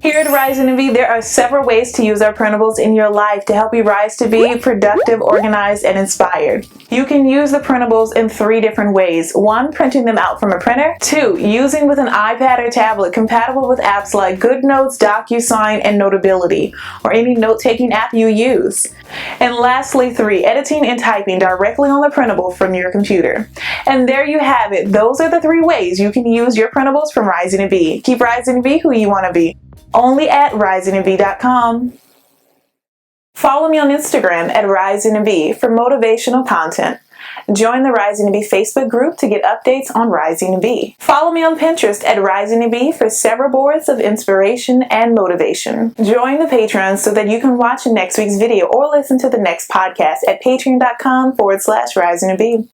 Here at Rising to Be, there are several ways to use our printables in your life to help you rise to be productive, organized, and inspired. You can use the printables in 3 different ways. 1, printing them out from a printer. 2, using with an iPad or tablet compatible with apps like GoodNotes, DocuSign, and Notability, or any note-taking app you use. And lastly, 3, editing and typing directly on the printable from your computer. And there you have it. Those are the 3 ways you can use your printables from Rising to Be. Keep rising to be who you want to be. Only at risingtobe.com. Follow me on Instagram at risingtobe for motivational content. Join the Rising to Be Facebook group to get updates on Rising to Be. Follow me on Pinterest at Rising to Be for several boards of inspiration and motivation. Join the Patreon so that you can watch next week's video or listen to the next podcast at patreon.com/Rising to Be.